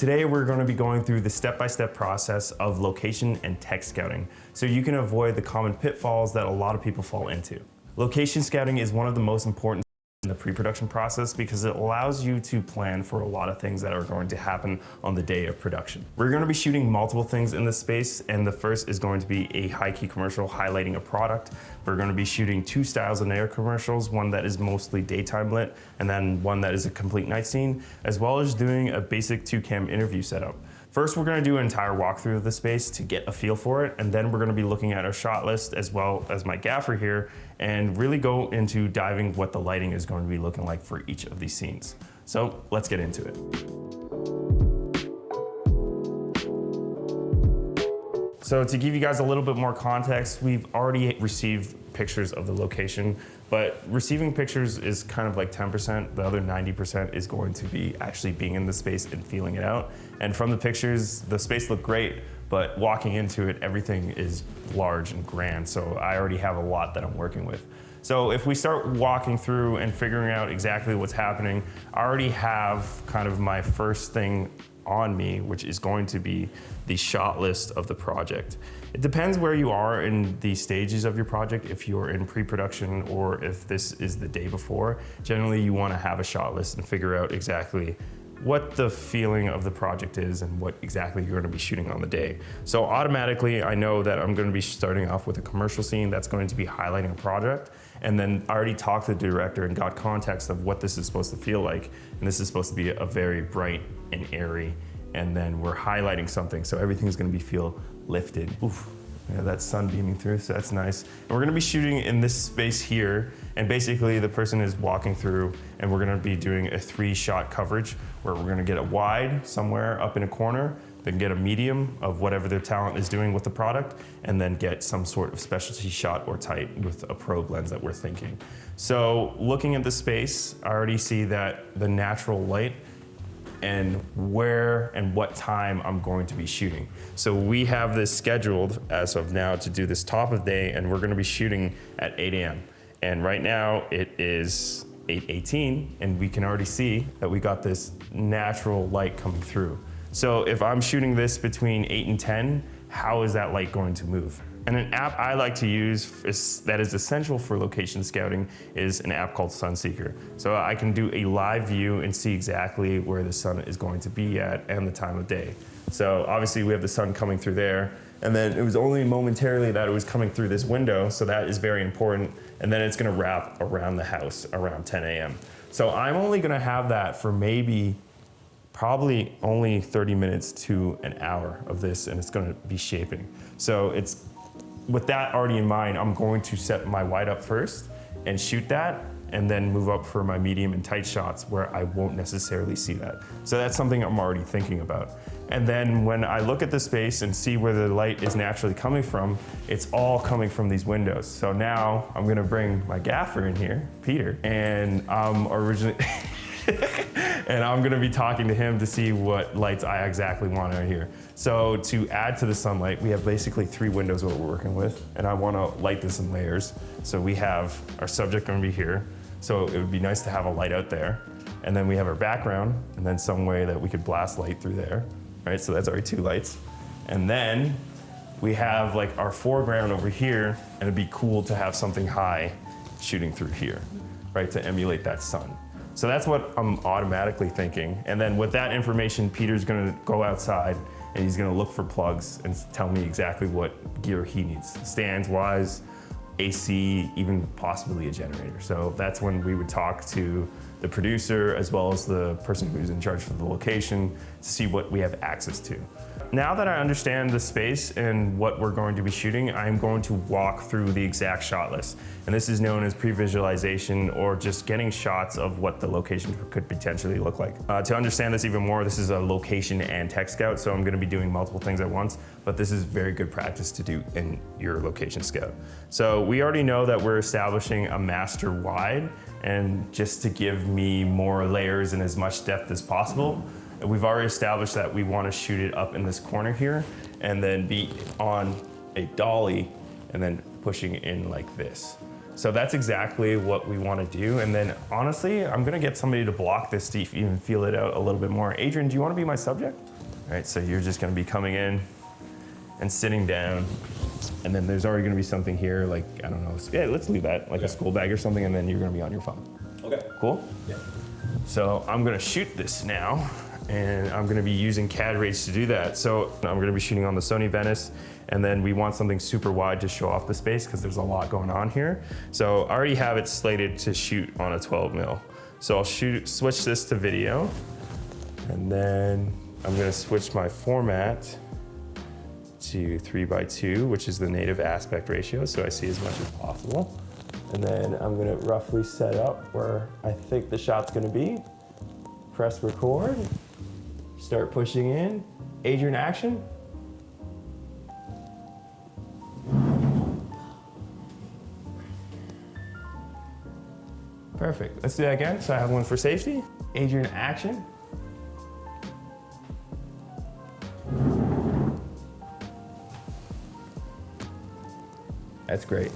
Today we're going to be going through the step-by-step process of location and tech scouting so you can avoid the common pitfalls that a lot of people fall into. Location scouting is one of the most important in the pre-production process because it allows you to plan for a lot of things that are going to happen on the day of production. We're going to be shooting multiple things in this space, and the first is going to be a high-key commercial highlighting a product. We're going to be shooting two styles of narrative commercials, one that is mostly daytime lit and then one that is a complete night scene, as well as doing a basic 2-cam interview setup. First, we're going to do an entire walkthrough of the space to get a feel for it, and then we're going to be looking at our shot list as well as my gaffer here and really go into diving what the lighting is going to be looking like for each of these scenes. So let's get into it. So to give you guys a little bit more context, we've already received pictures of the location, but receiving pictures is kind of like 10%. The other 90% is going to be actually being in the space and feeling it out. And from the pictures, the space looked great, but walking into it, everything is large and grand. So I already have a lot that I'm working with. So if we start walking through and figuring out exactly what's happening, I already have kind of my first thing on me, which is going to be the shot list of the project. It depends where you are in the stages of your project, if you're in pre-production or if this is the day before. Generally, you want to have a shot list and figure out exactly what the feeling of the project is and what exactly you're going to be shooting on the day. So automatically, I know that I'm going to be starting off with a commercial scene that's going to be highlighting a project. And then I already talked to the director and got context of what this is supposed to feel like. And this is supposed to be a very bright and airy. And then we're highlighting something, so everything's going to feel lifted. Oof. Yeah, that sun beaming through, so that's nice. And we're gonna be shooting in this space here, and basically the person is walking through, and we're gonna be doing a 3-shot coverage where we're gonna get a wide somewhere up in a corner, then get a medium of whatever their talent is doing with the product, and then get some sort of specialty shot or tight with a probe lens that we're thinking. So looking at the space, I already see that the natural light and where and what time I'm going to be shooting. So we have this scheduled as of now to do this top of day, and we're gonna be shooting at 8 a.m. And right now it is 8:18, and we can already see that we got this natural light coming through. So if I'm shooting this between 8 and 10, how is that light going to move? And an app I like to use that is essential for location scouting is an app called Sunseeker. So I can do a live view and see exactly where the sun is going to be at and the time of day. So obviously we have the sun coming through there, and then it was only momentarily that it was coming through this window, so that is very important. And then it's gonna wrap around the house around 10 a.m. So I'm only gonna have that for probably only 30 minutes to an hour of this, and it's gonna be shaping. So with that already in mind, I'm going to set my wide up first and shoot that, and then move up for my medium and tight shots where I won't necessarily see that. So that's something I'm already thinking about. And then when I look at the space and see where the light is naturally coming from, it's all coming from these windows. So now I'm gonna bring my gaffer in here, Peter, and and I'm gonna be talking to him to see what lights I exactly want out here. So to add to the sunlight, we have basically 3 windows what we're working with, and I wanna light this in layers. So we have our subject gonna be here, so it would be nice to have a light out there. And then we have our background, and then some way that we could blast light through there, right? So that's already 2 lights. And then we have like our foreground over here, and it'd be cool to have something high shooting through here, right? To emulate that sun. So that's what I'm automatically thinking. And then with that information, Peter's gonna go outside and he's gonna look for plugs and tell me exactly what gear he needs. Stands wise, AC, even possibly a generator. So that's when we would talk to the producer as well as the person who's in charge for the location to see what we have access to. Now that I understand the space and what we're going to be shooting, I'm going to walk through the exact shot list. And this is known as pre-visualization, or just getting shots of what the location could potentially look like. To understand this even more, this is a location and tech scout, so I'm gonna be doing multiple things at once, but this is very good practice to do in your location scout. So we already know that we're establishing a master wide, and just to give me more layers and as much depth as possible, we've already established that we want to shoot it up in this corner here and then be on a dolly and then pushing in like this. So that's exactly what we want to do. And then honestly, I'm gonna get somebody to block this to even feel it out a little bit more. Adrian, do you want to be my subject? All right, so you're just gonna be coming in and sitting down. And then there's already gonna be something here, like, I don't know, yeah, let's leave that, like a school bag or something, and then you're gonna be on your phone. Okay. Cool? Yeah. So I'm gonna shoot this now, and I'm gonna be using CAD rates to do that. So I'm gonna be shooting on the Sony Venice, and then we want something super wide to show off the space because there's a lot going on here. So I already have it slated to shoot on a 12 mil. So I'll switch this to video, and then I'm gonna switch my format to 3:2, which is the native aspect ratio, so I see as much as possible. And then I'm gonna roughly set up where I think the shot's gonna be. Press record, start pushing in. Adrian, action. Perfect, let's do that again. So I have one for safety. Adrian, action. That's great.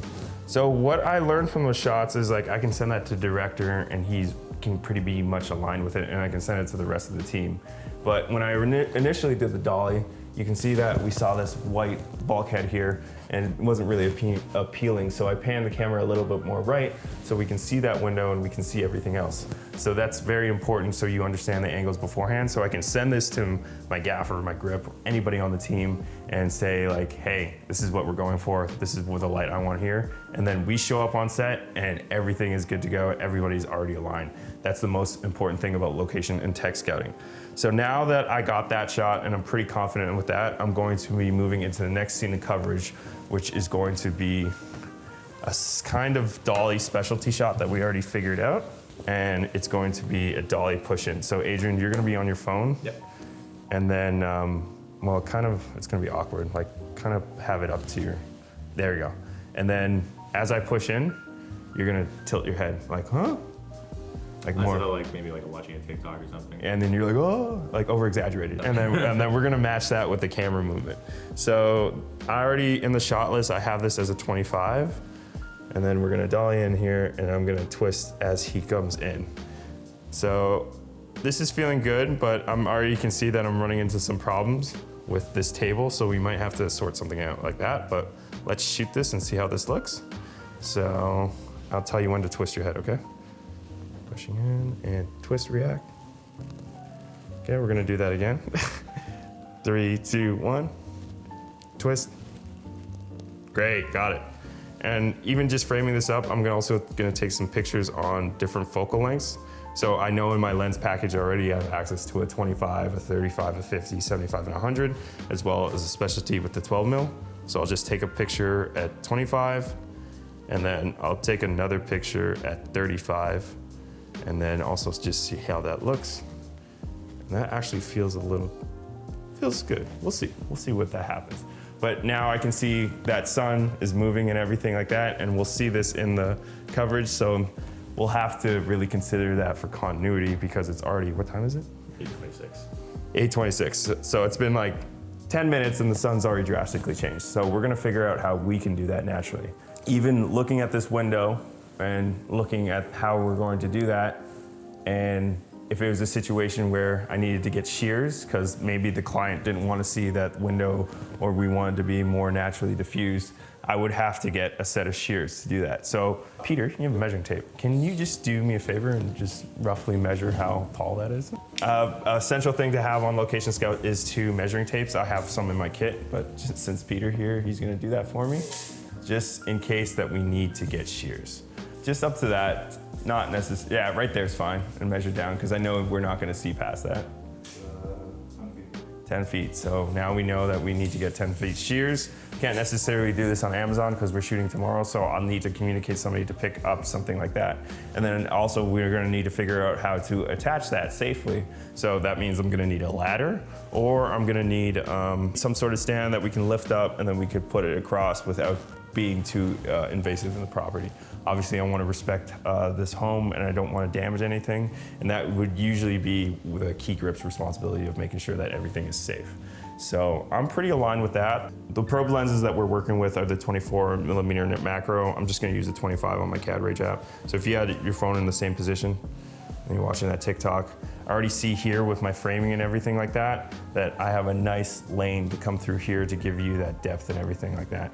So what I learned from those shots is like I can send that to director and can pretty be much aligned with it, and I can send it to the rest of the team. But when I initially did the dolly, you can see that we saw this white bulkhead here and it wasn't really appealing. So I panned the camera a little bit more right so we can see that window and we can see everything else. So that's very important so you understand the angles beforehand. So I can send this to my gaffer, my grip, anybody on the team and say like, hey, this is what we're going for. This is what the light I want here. And then we show up on set and everything is good to go. Everybody's already aligned. That's the most important thing about location and tech scouting. So now that I got that shot and I'm pretty confident with that, I'm going to be moving into the next scene of coverage, which is going to be a kind of dolly specialty shot that we already figured out. And it's going to be a dolly push-in. So Adrian, you're gonna be on your phone. Yep. And then, well, it's gonna be awkward. Like kind of have it up to your, there you go. And then as I push in, you're gonna tilt your head like, huh? Like more, like maybe like watching a TikTok or something. and then you're like, oh, like over exaggerated. And then we're gonna match that with the camera movement. So I already, in the shot list, I have this as a 25. And then we're gonna dolly in here and I'm gonna twist as he comes in. So this is feeling good, but I'm already can see that I'm running into some problems with this table. So we might have to sort something out like that, but let's shoot this and see how this looks. So I'll tell you when to twist your head, okay? Pushing in and twist, react. Okay, we're gonna do that again. 3, 2, 1, twist. Great, got it. And even just framing this up, I'm also gonna take some pictures on different focal lengths. So I know in my lens package already I have access to a 25, a 35, a 50, 75, and 100, as well as a specialty with the 12 mil. So I'll just take a picture at 25, and then I'll take another picture at 35, and then also just see how that looks. And that actually feels good. We'll see what that happens. But now I can see that sun is moving and everything like that, and we'll see this in the coverage, so we'll have to really consider that for continuity because it's already, what time is it? 8:26. 8:26, so it's been like 10 minutes and the sun's already drastically changed. So we're gonna figure out how we can do that naturally. Even looking at this window and looking at how we're going to do that, and if it was a situation where I needed to get shears because maybe the client didn't want to see that window or we wanted to be more naturally diffused, I would have to get a set of shears to do that. So Peter, you have a measuring tape. Can you just do me a favor and just roughly measure how tall that is? Essential thing to have on Location Scout is 2 measuring tapes. I have some in my kit, but just since Peter here, he's gonna do that for me, just in case that we need to get shears. Just up to that, not necessary. Yeah, right there's fine, and measure down, because I know we're not gonna see past that. 10 feet, so now we know that we need to get 10 feet shears. Can't necessarily do this on Amazon because we're shooting tomorrow, so I'll need to communicate somebody to pick up something like that. And then also we're gonna need to figure out how to attach that safely. So that means I'm gonna need a ladder, or I'm gonna need some sort of stand that we can lift up and then we could put it across without being too invasive in the property. Obviously, I want to respect this home and I don't want to damage anything. And that would usually be the key grip's responsibility of making sure that everything is safe. So I'm pretty aligned with that. The probe lenses that we're working with are the 24mm macro. I'm just going to use the 25 on my CAD Rage app. So if you had your phone in the same position and you're watching that TikTok, I already see here with my framing and everything like that, that I have a nice lane to come through here to give you that depth and everything like that.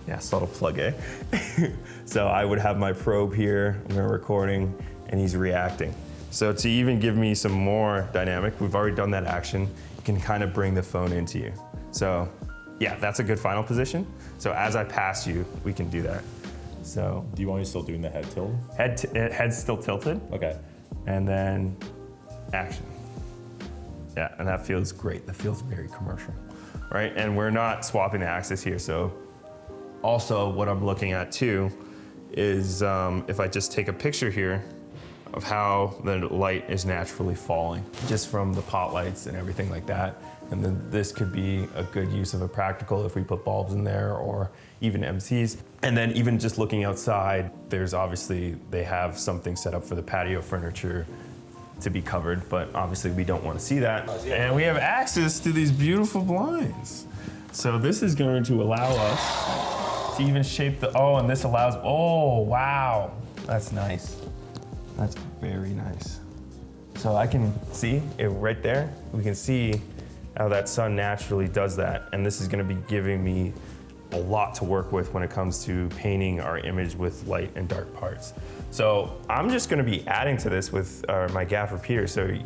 Yeah, subtle plug, eh? So I would have my probe here, I'm recording, and he's reacting. So to even give me some more dynamic, we've already done that action, you can kind of bring the phone into you. So yeah, that's a good final position. So as I pass you, we can do that. So Do you want me still doing the head tilt? head's still tilted, Okay. and then action. Yeah, and that feels great. That feels very commercial, right? And we're not swapping the axis here. So also what I'm looking at too is if I just take a picture here of how the light is naturally falling just from the pot lights and everything like that. And then this could be a good use of a practical if we put bulbs in there or even MCs. And then even just looking outside, there's obviously, they have something set up for the patio furniture to be covered, but obviously we don't want to see that. And we have access to these beautiful blinds. So this is going to allow us to even shape the, oh, and this allows, oh, wow. That's nice. That's very nice. So I can see it right there. We can see how that sun naturally does that. And this is gonna be giving me a lot to work with when it comes to painting our image with light and dark parts. So I'm just gonna be adding to this with my gaffer, Peter. So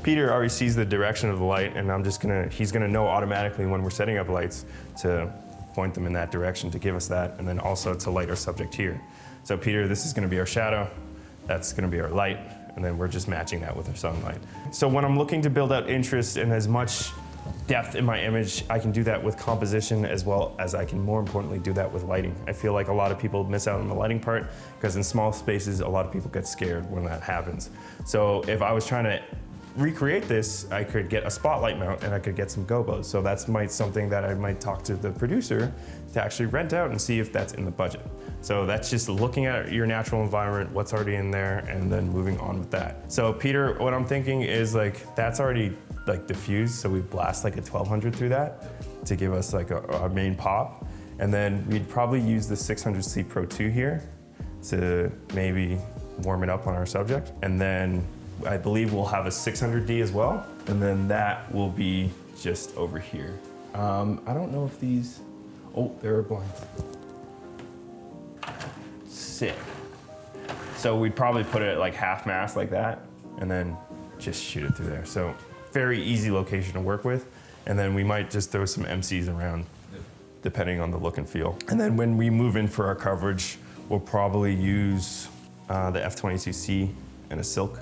Peter already sees the direction of the light, and he's gonna know automatically when we're setting up lights to point them in that direction to give us that, and then also to light our subject here. So Peter, this is gonna be our shadow, that's gonna be our light, and then we're just matching that with our sunlight. So when I'm looking to build out interest and as much depth in my image, I can do that with composition as well as I can, more importantly, do that with lighting. I feel like a lot of people miss out on the lighting part because in small spaces, a lot of people get scared when that happens. So if I was trying to recreate this, I could get a spotlight mount and I could get some gobos. So that's something that I might talk to the producer to actually rent out and see if that's in the budget. So that's just looking at your natural environment, what's already in there, and then moving on with that. So Peter, what I'm thinking is like, that's already like diffused, so we blast like a 1200 through that to give us like a main pop. And then we'd probably use the 600C Pro 2 here to maybe warm it up on our subject. And then I believe we'll have a 600D as well. And then that will be just over here. I don't know if these, oh, there are blinds. Sick. So we'd probably put it at like half mast like that and then just shoot it through there. So very easy location to work with. And then we might just throw some MCs around depending on the look and feel. And then when we move in for our coverage, we'll probably use the F22C and a silk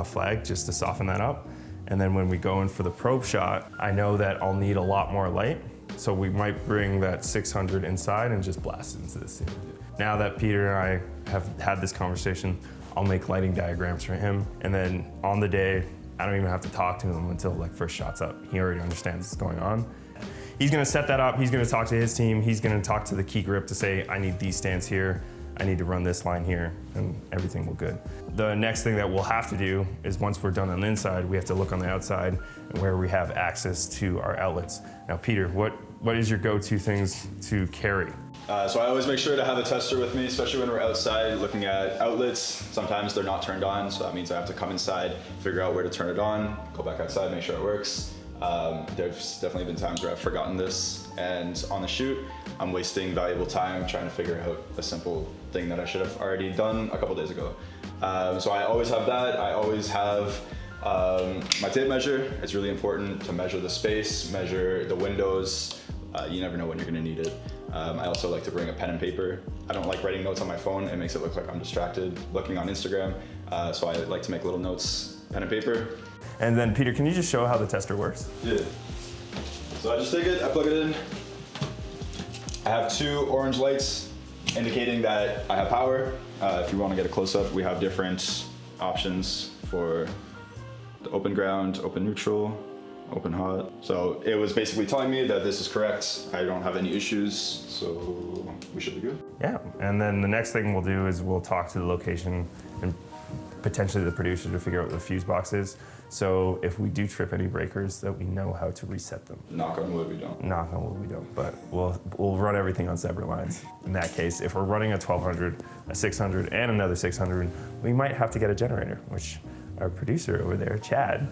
flag just to soften that up. And then when we go in for the probe shot, I know that I'll need a lot more light. So we might bring that 600 inside and just blast it into the scene. Now that Peter and I have had this conversation, I'll make lighting diagrams for him. And then on the day, I don't even have to talk to him until like first shot's up. He already understands what's going on. He's gonna set that up. He's gonna talk to his team. He's gonna talk to the key grip to say, I need these stands here. I need to run this line here, and everything will good. The next thing that we'll have to do is once we're done on the inside, we have to look on the outside and where we have access to our outlets. Now, Peter, what is your go-to things to carry? So I always make sure to have a tester with me, especially when we're outside looking at outlets. Sometimes they're not turned on, so that means I have to come inside, figure out where to turn it on, go back outside, make sure it works. There's definitely been times where I've forgotten this, and on the shoot, I'm wasting valuable time trying to figure out a simple thing that I should have already done a couple days ago. So I always have that. I always have my tape measure. It's really important to measure the space, measure the windows. You never know when you're gonna need it. I also like to bring a pen and paper. I don't like writing notes on my phone. It makes it look like I'm distracted looking on Instagram. So I like to make little notes, pen and paper. And then Peter, can you just show how the tester works? Yeah. So I just take it, I plug it in. I have 2 orange lights indicating that I have power. If you want to get a close-up, we have different options for the open ground, open neutral, open hot. So it was basically telling me that this is correct. I don't have any issues, so we should be good. Yeah, and then the next thing we'll do is we'll talk to the location and potentially the producer to figure out what the fuse box is. So if we do trip any breakers, that we know how to reset them. Knock on wood, we don't. Knock on wood, we don't, but we'll run everything on separate lines. In that case, if we're running a 1200, a 600, and another 600, we might have to get a generator, which our producer over there, Chad,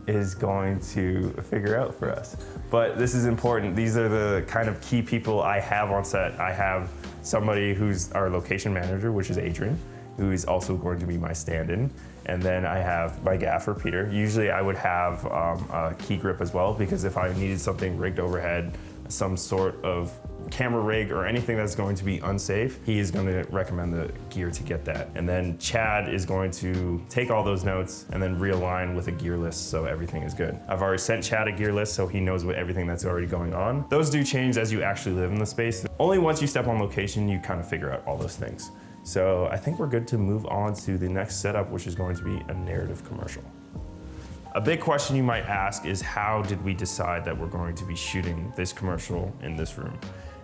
is going to figure out for us. But this is important. These are the kind of key people I have on set. I have somebody who's our location manager, which is Adrian, who is also going to be my stand-in. And then I have my gaffer, Peter. Usually I would have a key grip as well, because if I needed something rigged overhead, some sort of camera rig or anything that's going to be unsafe, he is going to recommend the gear to get that. And then Chad is going to take all those notes and then realign with a gear list so everything is good. I've already sent Chad a gear list so he knows what everything that's already going on. Those do change as you actually live in the space. Only once you step on location, you kind of figure out all those things. So I think we're good to move on to the next setup, which is going to be a narrative commercial. A big question you might ask is, how did we decide that we're going to be shooting this commercial in this room?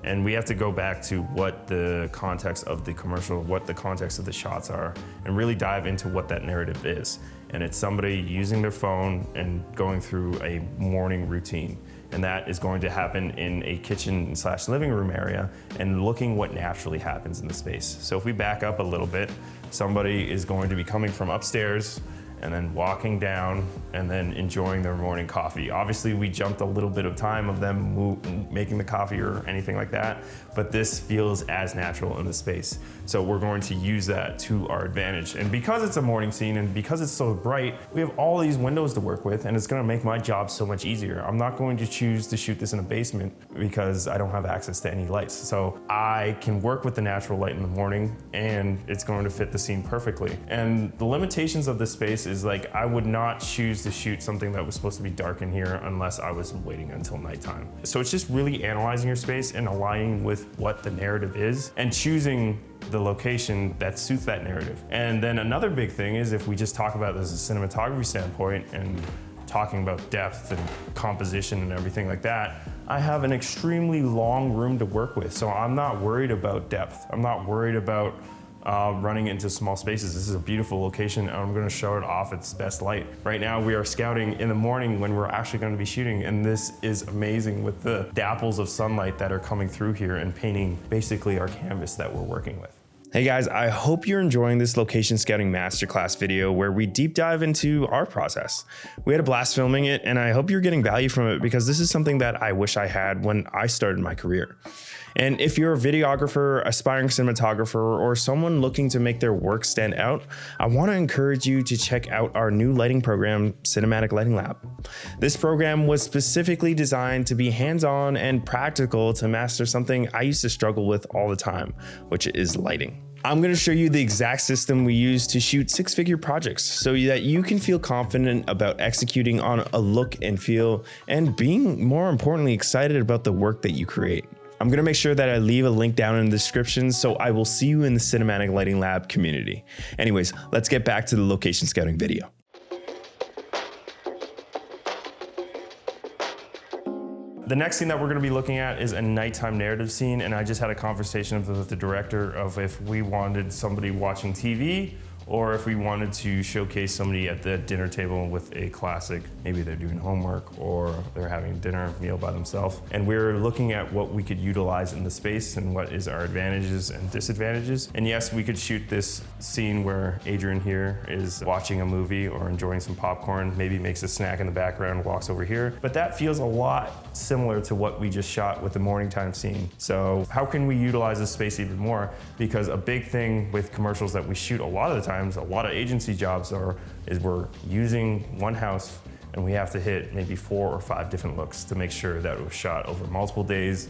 And we have to go back to what the context of the commercial, what the context of the shots are, and really dive into what that narrative is. And it's somebody using their phone and going through a morning routine. And that is going to happen in a kitchen / living room area and looking what naturally happens in the space. So if we back up a little bit, somebody is going to be coming from upstairs and then walking down and then enjoying their morning coffee. Obviously, we jumped a little bit of time of them making the coffee or anything like that, but this feels as natural in the space. So we're going to use that to our advantage. And because it's a morning scene and because it's so bright, we have all these windows to work with, and it's gonna make my job so much easier. I'm not going to choose to shoot this in a basement because I don't have access to any lights. So I can work with the natural light in the morning, and it's going to fit the scene perfectly. And the limitations of this space is, like, I would not choose to shoot something that was supposed to be dark in here unless I was waiting until nighttime. So it's just really analyzing your space and aligning with what the narrative is and choosing the location that suits that narrative. And then another big thing is, if we just talk about this as a cinematography standpoint and talking about depth and composition and everything like that, I have an extremely long room to work with. So I'm not worried about depth. I'm not worried about running into small spaces. This is a beautiful location, and I'm gonna show it off its best light. Right now we are scouting in the morning when we're actually gonna be shooting, and this is amazing with the dapples of sunlight that are coming through here and painting basically our canvas that we're working with. Hey guys, I hope you're enjoying this location scouting masterclass video where we deep dive into our process. We had a blast filming it, and I hope you're getting value from it, because this is something that I wish I had when I started my career. And if you're a videographer, aspiring cinematographer, or someone looking to make their work stand out, I want to encourage you to check out our new lighting program, Cinematic Lighting Lab. This program was specifically designed to be hands-on and practical to master something I used to struggle with all the time, which is lighting. I'm going to show you the exact system we use to shoot six-figure projects so that you can feel confident about executing on a look and feel, and being, more importantly, excited about the work that you create. I'm gonna make sure that I leave a link down in the description, so I will see you in the Cinematic Lighting Lab community. Anyways, let's get back to the location scouting video. The next scene that we're gonna be looking at is a nighttime narrative scene, and I just had a conversation with the director of if we wanted somebody watching TV or if we wanted to showcase somebody at the dinner table with a classic. Maybe they're doing homework or they're having dinner meal by themselves. And we're looking at what we could utilize in the space and what is our advantages and disadvantages. And yes, we could shoot this scene where Adrian here is watching a movie or enjoying some popcorn, maybe makes a snack in the background, walks over here. But that feels a lot similar to what we just shot with the morning time scene. So how can we utilize this space even more? Because a big thing with commercials that we shoot a lot of the time, a lot of agency jobs is we're using one house and we have to hit maybe 4 or 5 different looks to make sure that it was shot over multiple days,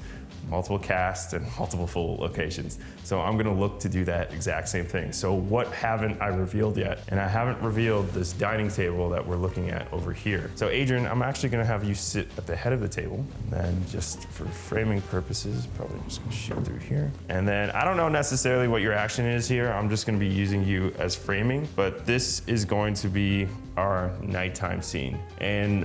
multiple casts, and multiple full locations. So I'm gonna look to do that exact same thing. So what haven't I revealed yet? And I haven't revealed this dining table that we're looking at over here. So Adrian, I'm actually gonna have you sit at the head of the table, and then just for framing purposes, probably just gonna shoot through here. And then I don't know necessarily what your action is here. I'm just gonna be using you as framing, but this is going to be our nighttime scene. And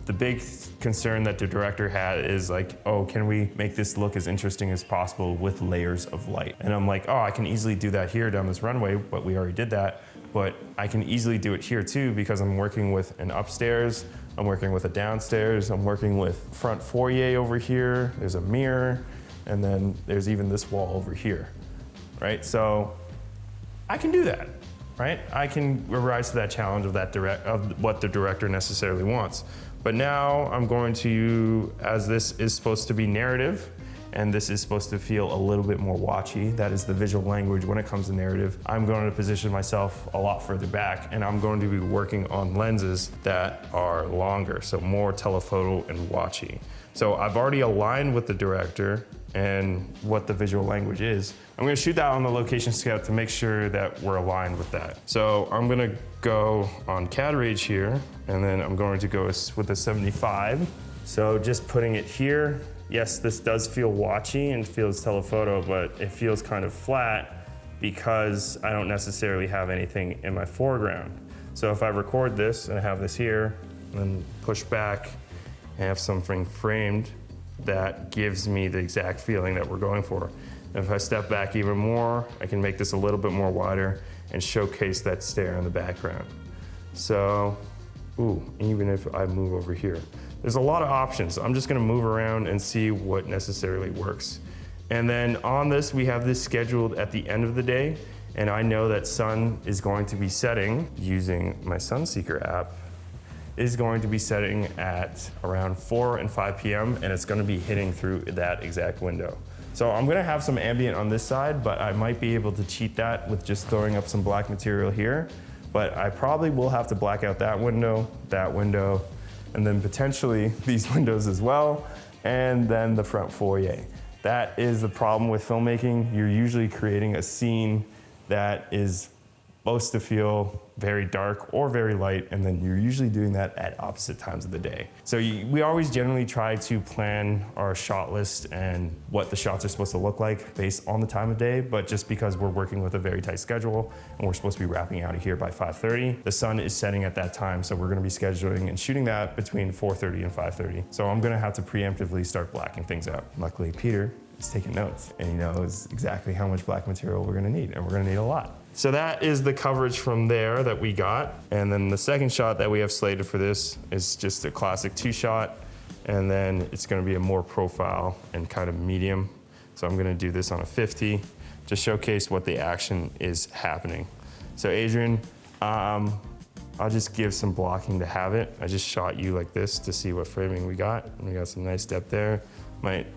the big concern that the director had is like, oh, can we make this look as interesting as possible with layers of light? And I'm like, oh, I can easily do that here down this runway, but we already did that. But I can easily do it here too, because I'm working with an upstairs, I'm working with a downstairs, I'm working with front foyer over here, there's a mirror, and then there's even this wall over here, right? So I can do that, right? I can rise to that challenge of what the director necessarily wants. But now I'm going to, as this is supposed to be narrative, and this is supposed to feel a little bit more watchy. That is the visual language when it comes to narrative. I'm going to position myself a lot further back, and I'm going to be working on lenses that are longer, so more telephoto and watchy. So I've already aligned with the director and what the visual language is. I'm gonna shoot that on the location scout to make sure that we're aligned with that. So I'm gonna go on CAD Rage here, and then I'm going to go with a 75. So just putting it here, yes, this does feel watchy and feels telephoto, but it feels kind of flat because I don't necessarily have anything in my foreground. So if I record this and I have this here, and then push back and have something framed, that gives me the exact feeling that we're going for. And if I step back even more, I can make this a little bit more wider and showcase that stare in the background. So, ooh, even if I move over here. There's a lot of options. I'm just gonna move around and see what necessarily works. And then on this, we have this scheduled at the end of the day, and I know that sun is going to be setting using my Sunseeker app, is going to be setting at around 4 and 5 p.m. and it's gonna be hitting through that exact window. So I'm gonna have some ambient on this side, but I might be able to cheat that with just throwing up some black material here. But I probably will have to black out that window, and then potentially these windows as well, and then the front foyer. That is the problem with filmmaking. You're usually creating a scene that is supposed to feel very dark or very light, and then you're usually doing that at opposite times of the day. So we always generally try to plan our shot list and what the shots are supposed to look like based on the time of day, but just because we're working with a very tight schedule and we're supposed to be wrapping out of here by 5:30, the sun is setting at that time, so we're gonna be scheduling and shooting that between 4:30 and 5:30. So I'm gonna have to preemptively start blacking things out. Luckily, Peter is taking notes and he knows exactly how much black material we're gonna need, and we're gonna need a lot. So that is the coverage from there that we got. And then the second shot that we have slated for this is just a classic 2-shot. And then it's gonna be a more profile and kind of medium. So I'm gonna do this on a 50 to showcase what the action is happening. So Adrian, I'll just give some blocking to have it. I just shot you like this to see what framing we got. And we got some nice depth there. Might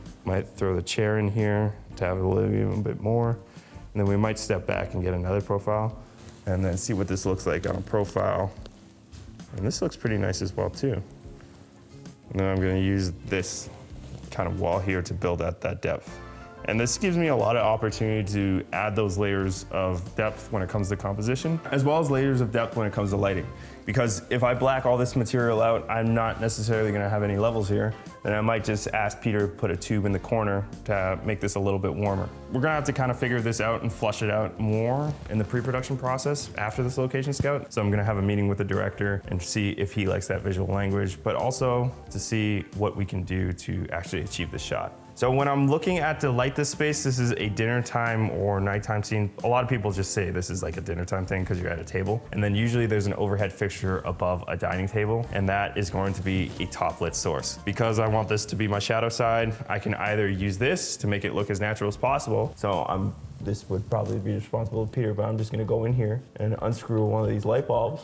throw the chair in here to have a little even bit more. And then we might step back and get another profile and then see what this looks like on a profile. And this looks pretty nice as well too. And then I'm gonna use this kind of wall here to build out that depth. And this gives me a lot of opportunity to add those layers of depth when it comes to composition, as well as layers of depth when it comes to lighting. Because if I black all this material out, I'm not necessarily gonna have any levels here. Then I might just ask Peter to put a tube in the corner to make this a little bit warmer. We're gonna have to kind of figure this out and flush it out more in the pre-production process after this location scout. So I'm gonna have a meeting with the director and see if he likes that visual language, but also to see what we can do to actually achieve the shot. So when I'm looking at to light this space, this is a dinner time or nighttime scene. A lot of people just say this is like a dinner time thing because you're at a table. And then usually there's an overhead fixture above a dining table, and that is going to be a top lit source. Because I want this to be my shadow side, I can either use this to make it look as natural as possible. So this would probably be responsible of Peter, but I'm just gonna go in here and unscrew one of these light bulbs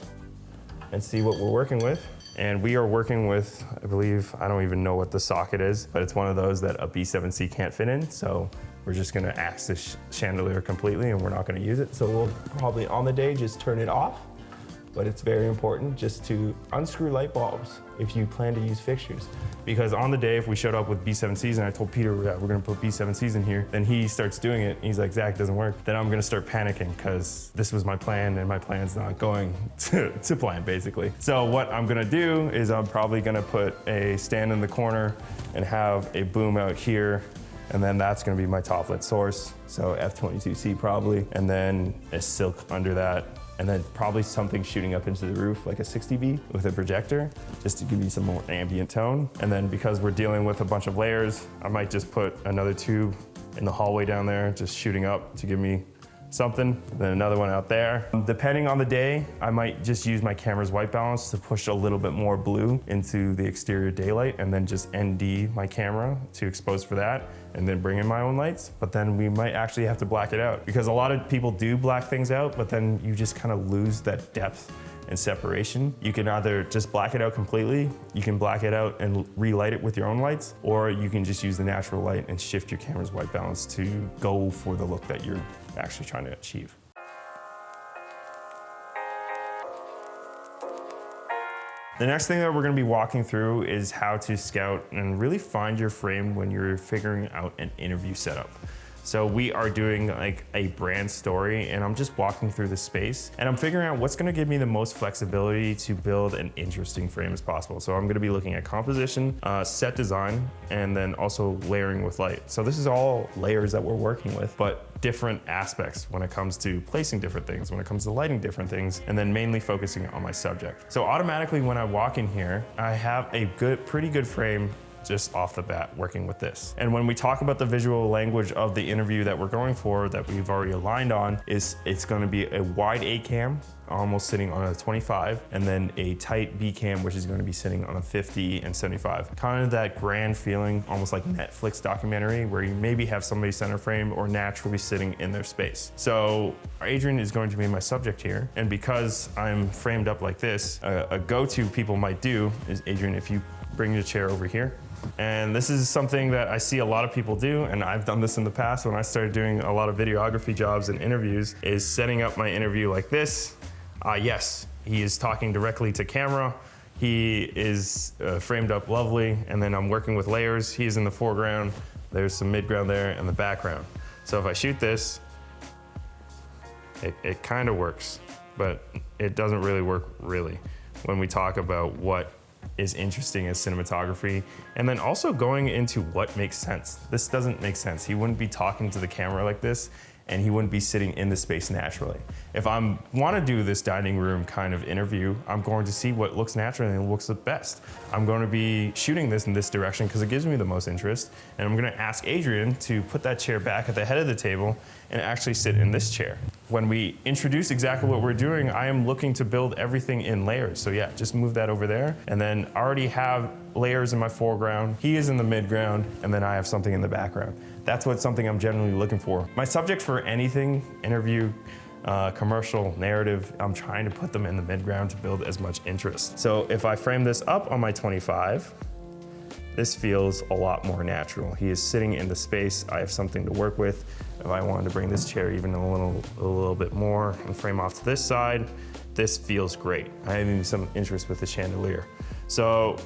and see what we're working with. And we are working with, I believe, I don't even know what the socket is, but it's one of those that a B7C can't fit in. So we're just gonna axe this chandelier completely and we're not gonna use it. So we'll probably on the day just turn it off. But it's very important just to unscrew light bulbs if you plan to use fixtures. Because on the day, if we showed up with B7Cs and I told Peter we're gonna put B7Cs in here, then he starts doing it and he's like, Zach, it doesn't work. Then I'm gonna start panicking because this was my plan and my plan's not going to plan basically. So what I'm gonna do is I'm probably gonna put a stand in the corner and have a boom out here, and then that's gonna be my top lit source. So F22C probably, and then a silk under that and then probably something shooting up into the roof like a 60B with a projector, just to give you some more ambient tone. And then because we're dealing with a bunch of layers, I might just put another tube in the hallway down there, just shooting up to give me something, then another one out there. Depending on the day, I might just use my camera's white balance to push a little bit more blue into the exterior daylight, and then just ND my camera to expose for that, and then bring in my own lights. But then we might actually have to black it out, because a lot of people do black things out, but then you just kind of lose that depth and separation. You can either just black it out completely, you can black it out and relight it with your own lights, or you can just use the natural light and shift your camera's white balance to go for the look that you're actually trying to achieve. The next thing that we're gonna be walking through is how to scout and really find your frame when you're figuring out an interview setup. So we are doing like a brand story, and I'm just walking through the space, and I'm figuring out what's gonna give me the most flexibility to build an interesting frame as possible. So I'm gonna be looking at composition, set design, and then also layering with light. So this is all layers that we're working with, but different aspects when it comes to placing different things, when it comes to lighting different things, and then mainly focusing on my subject. So automatically when I walk in here, I have a pretty good frame just off the bat working with this. And when we talk about the visual language of the interview that we're going for, that we've already aligned on, is it's gonna be a wide A cam, almost sitting on a 25, and then a tight B cam, which is gonna be sitting on a 50 and 75. Kind of that grand feeling, almost like Netflix documentary, where you maybe have somebody center frame or naturally sitting in their space. So Adrian is going to be my subject here, and because I'm framed up like this, a go-to people might do is, Adrian, if you bring your chair over here. And this is something that I see a lot of people do, and I've done this in the past when I started doing a lot of videography jobs and interviews, is setting up my interview like this. Yes, he is talking directly to camera. He is framed up lovely, and then I'm working with layers. He is in the foreground, there's some midground there, and the background. So if I shoot this, it kind of works, but it doesn't really work really when we talk about what is interesting as cinematography, and then also going into what makes sense. This doesn't make sense. He wouldn't be talking to the camera like this, and he wouldn't be sitting in the space naturally. If I want to do this dining room kind of interview, I'm going to see what looks natural and looks the best. I'm going to be shooting this in this direction because it gives me the most interest, and I'm going to ask Adrian to put that chair back at the head of the table and actually sit in this chair. When we introduce exactly what we're doing, I am looking to build everything in layers. So yeah, just move that over there, and then I already have layers in my foreground, he is in the midground, and then I have something in the background. That's something I'm generally looking for. My subject for anything, interview, commercial, narrative, I'm trying to put them in the midground to build as much interest. So if I frame this up on my 25, this feels a lot more natural. He is sitting in the space, I have something to work with. If I wanted to bring this chair even a little bit more and frame off to this side, this feels great. I have even some interest with the chandelier. So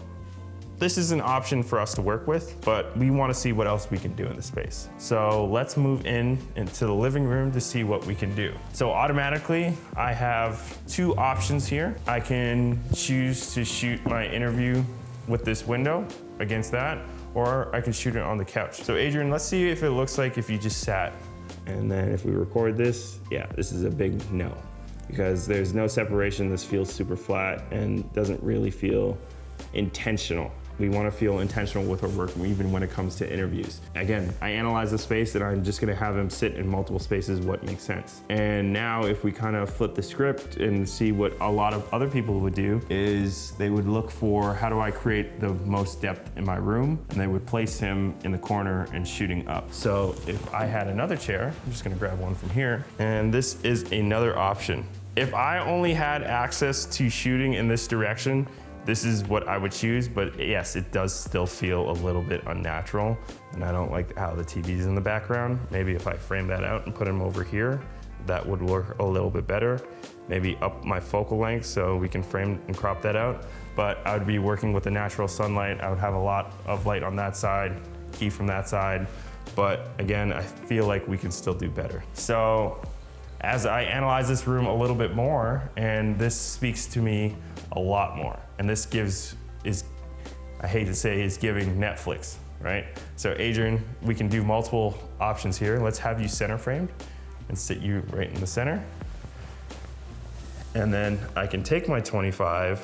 this is an option for us to work with, but we want to see what else we can do in the space. So let's move into the living room to see what we can do. So automatically, I have two options here. I can choose to shoot my interview with this window against that, or I can shoot it on the couch. So Adrian, let's see if it looks like if you just sat, and then if we record this, yeah, this is a big no, because there's no separation. This feels super flat and doesn't really feel intentional. We want to feel intentional with our work, even when it comes to interviews. Again, I analyze the space, and I'm just going to have him sit in multiple spaces, what makes sense. And now if we kind of flip the script and see what a lot of other people would do, is they would look for, how do I create the most depth in my room? And they would place him in the corner and shooting up. So if I had another chair, I'm just going to grab one from here, and this is another option. If I only had access to shooting in this direction, this is what I would choose, but yes, it does still feel a little bit unnatural, and I don't like how the TV's in the background. Maybe if I frame that out and put him over here, that would work a little bit better. Maybe up my focal length so we can frame and crop that out. But I would be working with the natural sunlight. I would have a lot of light on that side, key from that side. But again, I feel like we can still do better. So as I analyze this room a little bit more, and this speaks to me a lot more. And this I hate to say, is giving Netflix, right? So Adrian, we can do multiple options here. Let's have you center framed and sit you right in the center. And then I can take my 25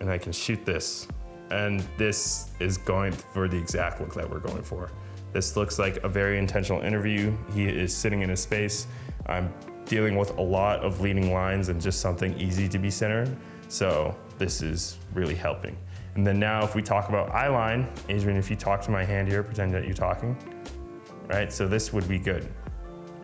and I can shoot this. And this is going for the exact look that we're going for. This looks like a very intentional interview. He is sitting in his space. I'm dealing with a lot of leading lines and just something easy to be centered. So this is really helping. And then now if we talk about eye line, Adrian, if you talk to my hand here, pretend that you're talking, right? So this would be good,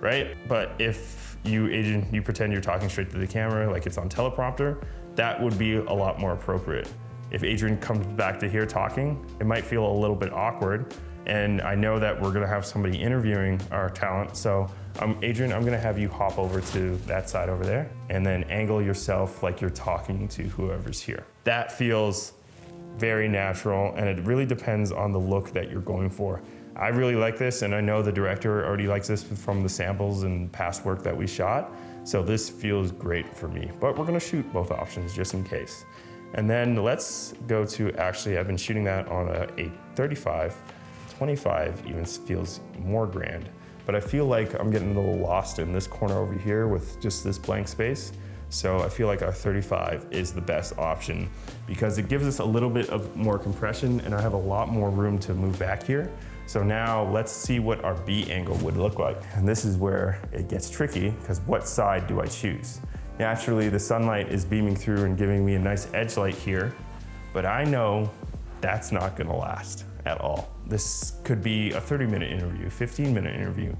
right? But if you, Adrian, you pretend you're talking straight to the camera like it's on teleprompter, that would be a lot more appropriate. If Adrian comes back to here talking, it might feel a little bit awkward. And I know that we're gonna have somebody interviewing our talent. So Adrian, I'm gonna have you hop over to that side over there and then angle yourself like you're talking to whoever's here. That feels very natural, and it really depends on the look that you're going for. I really like this, and I know the director already likes this from the samples and past work that we shot. So this feels great for me, but we're gonna shoot both options just in case. And then let's go to, actually, I've been shooting that on a 35. 25 even feels more grand, but I feel like I'm getting a little lost in this corner over here with just this blank space. So I feel like our 35 is the best option because it gives us a little bit of more compression, and I have a lot more room to move back here. So now let's see what our B angle would look like. And this is where it gets tricky, because what side do I choose? Naturally, the sunlight is beaming through and giving me a nice edge light here, but I know that's not gonna last at all. This could be a 30-minute interview, 15-minute interview.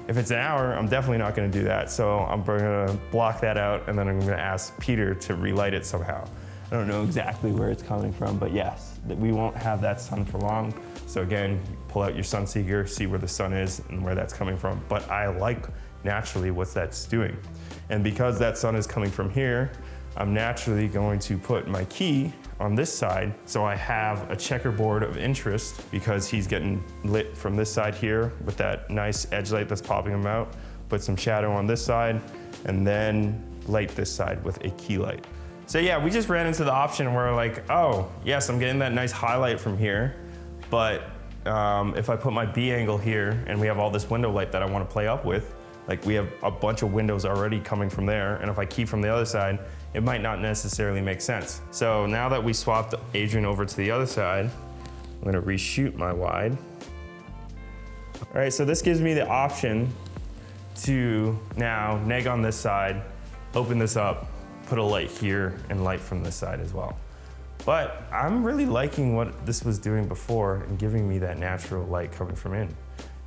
If it's an hour, I'm definitely not gonna do that. So I'm gonna block that out, and then I'm gonna ask Peter to relight it somehow. I don't know exactly where it's coming from, but yes, we won't have that sun for long. So again, pull out your sun seeker, see where the sun is and where that's coming from. But I like naturally what that's doing. And because that sun is coming from here, I'm naturally going to put my key on this side, so I have a checkerboard of interest because he's getting lit from this side here with that nice edge light that's popping him out. Put some shadow on this side, and then light this side with a key light. So yeah, we just ran into the option where we're like, oh, yes, I'm getting that nice highlight from here, but if I put my B angle here and we have all this window light that I want to play up with, like we have a bunch of windows already coming from there, and if I key from the other side, it might not necessarily make sense. So now that we swapped Adrian over to the other side, I'm gonna reshoot my wide. All right, so this gives me the option to now neg on this side, open this up, put a light here, and light from this side as well. But I'm really liking what this was doing before and giving me that natural light coming from in.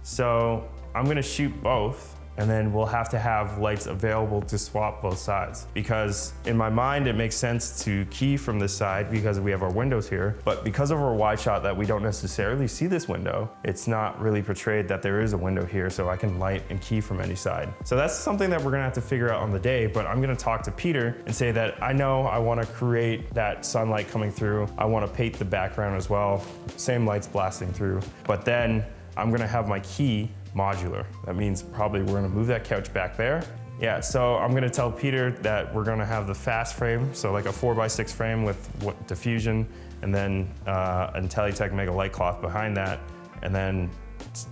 So I'm gonna shoot both, and then we'll have to have lights available to swap both sides. Because in my mind, it makes sense to key from this side because we have our windows here, but because of our wide shot that we don't necessarily see this window, it's not really portrayed that there is a window here, so I can light and key from any side. So that's something that we're gonna have to figure out on the day, but I'm gonna talk to Peter and say that I know I wanna create that sunlight coming through. I wanna paint the background as well, same lights blasting through, but then I'm gonna have my key modular. That means probably we're gonna move that couch back there. Yeah, so I'm gonna tell Peter that we're gonna have the fast frame, so like a 4x6 frame with diffusion, and then an Teletech Mega Light Cloth behind that, and then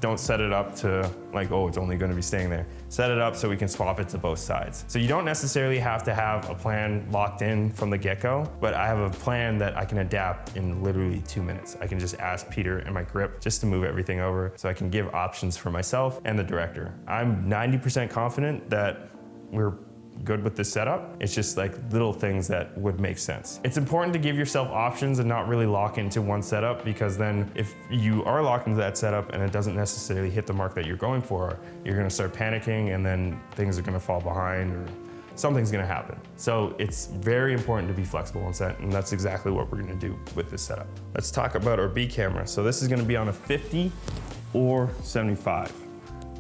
don't set it up to like, oh, it's only gonna be staying there. Set it up so we can swap it to both sides. So you don't necessarily have to have a plan locked in from the get-go, but I have a plan that I can adapt in literally 2 minutes. I can just ask Peter and my grip just to move everything over so I can give options for myself and the director. I'm 90% confident that we're good with this setup. It's just like little things that would make sense. It's important to give yourself options and not really lock into one setup, because then if you are locked into that setup and it doesn't necessarily hit the mark that you're going for, you're gonna start panicking, and then things are gonna fall behind or something's gonna happen. So it's very important to be flexible on set, and that's exactly what we're gonna do with this setup. Let's talk about our B camera. So this is gonna be on a 50 or 75.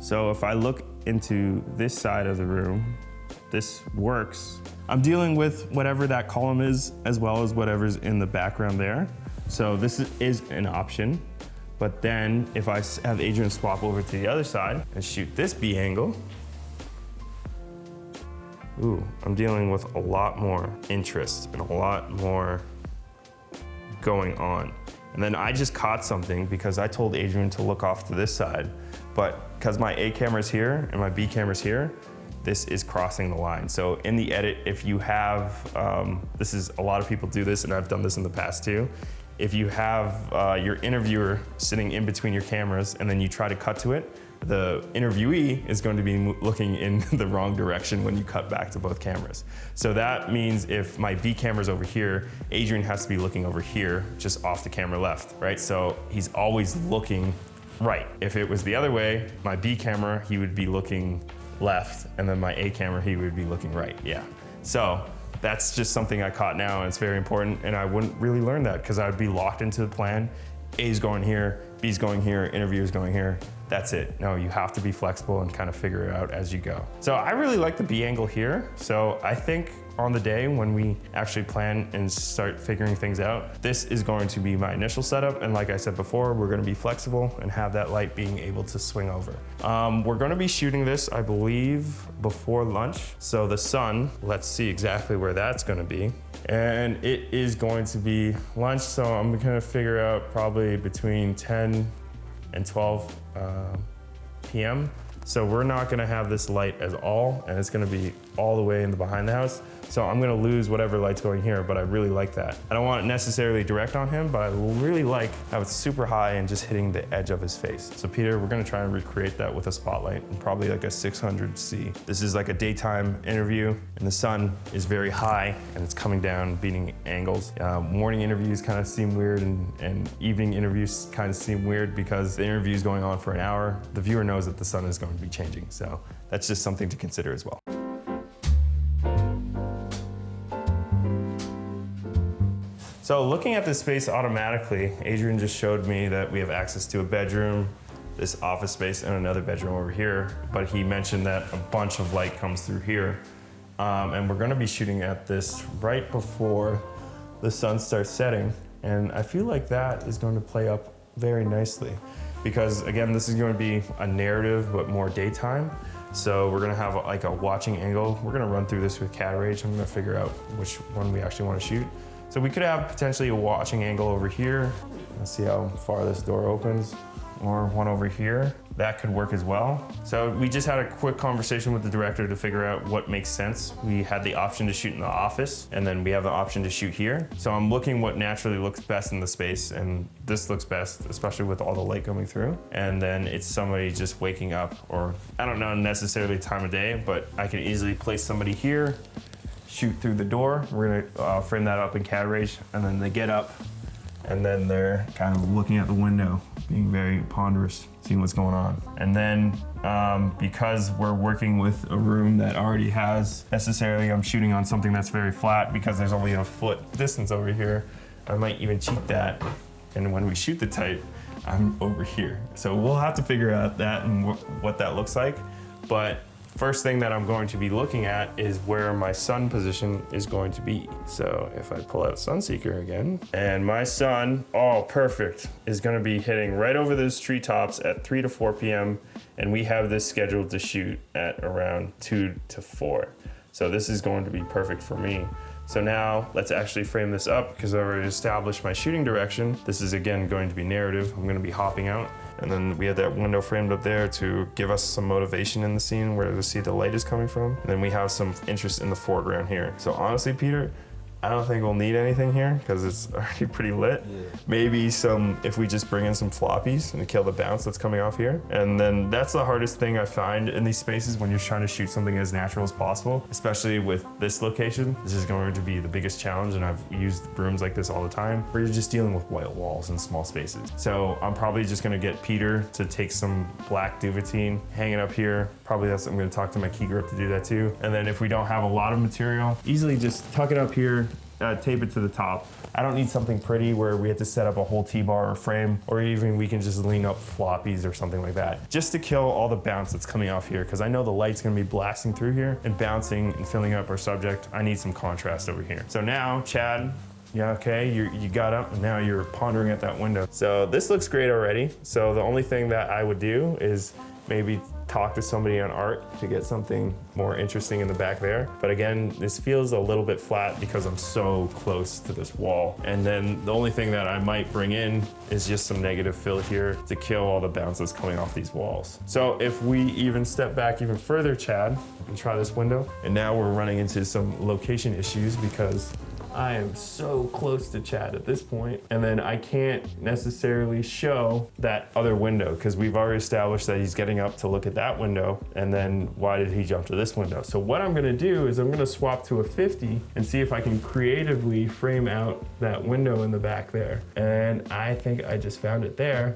So if I look into this side of the room, this works. I'm dealing with whatever that column is as well as whatever's in the background there. So this is an option. But then if I have Adrian swap over to the other side and shoot this B angle, ooh, I'm dealing with a lot more interest and a lot more going on. And then I just caught something because I told Adrian to look off to this side, but because my A camera's here and my B camera's here, this is crossing the line. So in the edit, if you have, a lot of people do this, and I've done this in the past too. If you have your interviewer sitting in between your cameras and then you try to cut to it, the interviewee is going to be looking in the wrong direction when you cut back to both cameras. So that means if my B camera's over here, Adrian has to be looking over here, just off the camera left, right? So he's always looking right. If it was the other way, my B camera, he would be looking left, and then my A camera, he would be looking right, yeah. So that's just something I caught now, and it's very important, and I wouldn't really learn that because I would be locked into the plan. A's going here, B's going here, interviewer's going here. That's it. No, you have to be flexible and kind of figure it out as you go. So I really like the B angle here. So I think on the day when we actually plan and start figuring things out, this is going to be my initial setup. And like I said before, we're gonna be flexible and have that light being able to swing over. We're gonna be shooting this, I believe, before lunch. So the sun, let's see exactly where that's gonna be. And it is going to be lunch. So I'm gonna figure out probably between 10 and 12 p.m. So we're not gonna have this light at all, and it's gonna be all the way in the behind the house. So I'm gonna lose whatever light's going here, but I really like that. I don't want it necessarily direct on him, but I really like how it's super high and just hitting the edge of his face. So Peter, we're gonna try and recreate that with a spotlight, and probably like a 600C. This is like a daytime interview, and the sun is very high, and it's coming down, beating angles. Morning interviews kind of seem weird, and evening interviews kind of seem weird because the interview is going on for an hour. The viewer knows that the sun is going to be changing, so that's just something to consider as well. So looking at this space automatically, Adrian just showed me that we have access to a bedroom, this office space, and another bedroom over here. But he mentioned that a bunch of light comes through here. And we're gonna be shooting at this right before the sun starts setting. And I feel like that is going to play up very nicely. Because again, this is gonna be a narrative, but more daytime. So we're gonna have like a watching angle. We're gonna run through this with CAD Rage. I'm gonna figure out which one we actually wanna shoot. So we could have potentially a watching angle over here. Let's see how far this door opens. Or one over here. That could work as well. So we just had a quick conversation with the director to figure out what makes sense. We had the option to shoot in the office, and then we have the option to shoot here. So I'm looking what naturally looks best in the space, and this looks best, especially with all the light coming through. And then it's somebody just waking up, or I don't know necessarily time of day, but I can easily place somebody here, shoot through the door. We're gonna frame that up in CAD Rage, and then they get up, and then they're kind of looking at the window, being very ponderous, seeing what's going on. And then because we're working with a room that already has, necessarily I'm shooting on something that's very flat because there's only a foot distance over here, I might even cheat that. And when we shoot the type, I'm over here. So we'll have to figure out that and what that looks like. But first thing that I'm going to be looking at is where my sun position is going to be. So if I pull out Sunseeker again, and my sun, oh, perfect, is gonna be hitting right over those treetops at 3 to 4 p.m. And we have this scheduled to shoot at around 2 to 4. So this is going to be perfect for me. So now let's actually frame this up because I've already established my shooting direction. This is again going to be narrative. I'm gonna be hopping out. And then we have that window framed up there to give us some motivation in the scene where to see the light is coming from. And then we have some interest in the foreground here. So honestly, Peter, I don't think we'll need anything here because it's already pretty lit. Yeah. Maybe some, if we just bring in some floppies and kill the bounce that's coming off here. And then that's the hardest thing I find in these spaces when you're trying to shoot something as natural as possible, especially with this location. This is going to be the biggest challenge, and I've used rooms like this all the time where you're just dealing with white walls and small spaces. So I'm probably just gonna get Peter to take some black duvetine, hang it up here. Probably I'm gonna talk to my key grip to do that too. And then if we don't have a lot of material, easily just tuck it up here, tape it to the top. I don't need something pretty where we have to set up a whole T-bar or frame, or even we can just lean up floppies or something like that, just to kill all the bounce that's coming off here, because I know the light's gonna be blasting through here and bouncing and filling up our subject. I need some contrast over here. So now, Chad, yeah, okay, you got up and now you're pondering at that window. So this looks great already. So the only thing that I would do is maybe talk to somebody on art to get something more interesting in the back there. But again, this feels a little bit flat because I'm so close to this wall. And then the only thing that I might bring in is just some negative fill here to kill all the bounce that's coming off these walls. So if we even step back even further, Chad, and try this window, and now we're running into some location issues because I am so close to Chad at this point, and then I can't necessarily show that other window because we've already established that he's getting up to look at that window, and then why did he jump to this window? So what I'm gonna do is I'm gonna swap to a 50 and see if I can creatively frame out that window in the back there. And I think I just found it there.